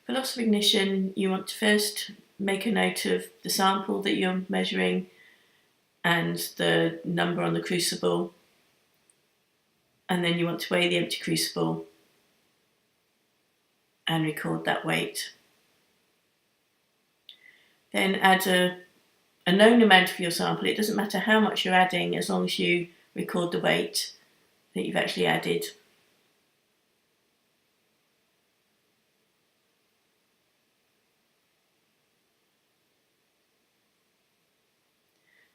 For loss of ignition, you want to first make a note of the sample that you're measuring and the number on the crucible, and then you want to weigh the empty crucible and record that weight. Then add a known amount of your sample. It doesn't matter how much you're adding as long as you record the weight that you've actually added.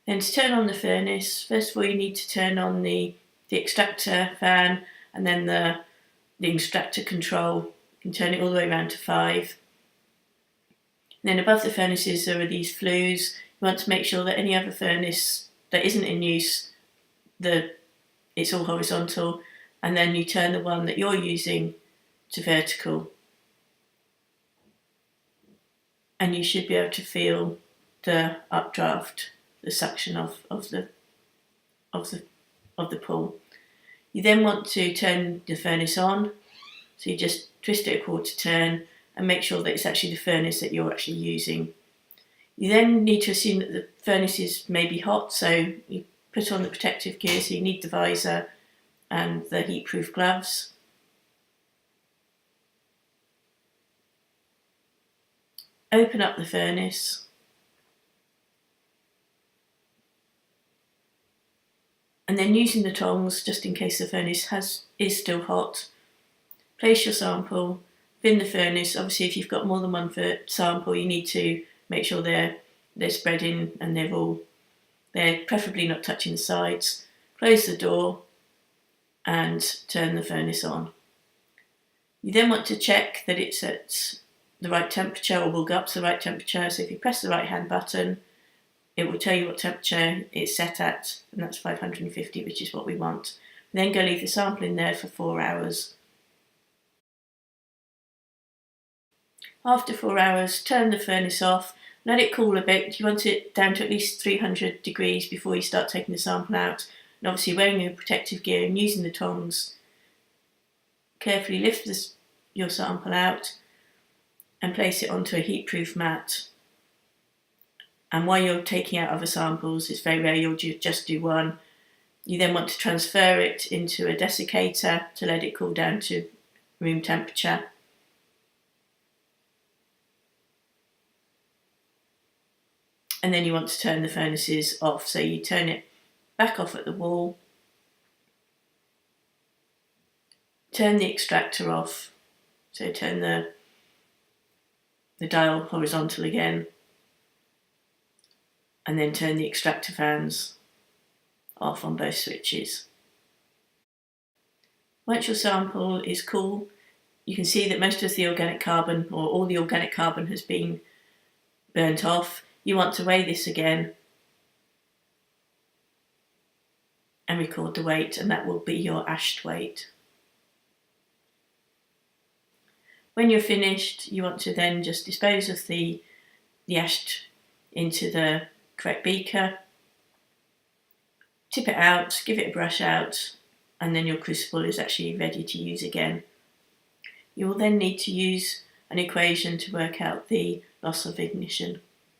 Then to turn on the furnace, first of all you need to turn on the extractor fan and then the extractor control. You can turn it all the way around to 5. And then above the furnaces there are these flues. You want to make sure that any other furnace that isn't in use, it's all horizontal, and then you turn the one that you're using to vertical. And you should be able to feel the updraft, the suction of the pull. You then want to turn the furnace on, so you just twist it a quarter turn and make sure that it's actually the furnace that you're actually using. You then need to assume that the furnace is maybe hot, so you put on the protective gear, so you need the visor and the heat-proof gloves. Open up the furnace. And then using the tongs, just in case the furnace is still hot, place your sample in the furnace. Obviously if you've got more than one sample, you need to make sure they're spreading and they're preferably not touching the sides. Close the door and turn the furnace on. You then want to check that it's at the right temperature, or will go up to the right temperature. So if you press the right hand button, it will tell you what temperature it's set at, and that's 550, which is what we want. Then go leave the sample in there for 4 hours. After 4 hours, turn the furnace off, let it cool a bit. You want it down to at least 300 degrees before you start taking the sample out. And obviously wearing your protective gear and using the tongs, carefully lift your sample out and place it onto a heat-proof mat. And while you're taking out other samples, it's very rare you'll just do one. You then want to transfer it into a desiccator to let it cool down to room temperature. And then you want to turn the furnaces off. So you turn it back off at the wall. Turn the extractor off. So turn the dial horizontal again. And then turn the extractor fans off on both switches. Once your sample is cool, you can see that most of the organic carbon, or all the organic carbon, has been burnt off. You want to weigh this again and record the weight, and that will be your ashed weight. When you're finished, you want to then just dispose of the ashed into the correct beaker, tip it out, give it a brush out, and then your crucible is actually ready to use again. You will then need to use an equation to work out the loss of ignition.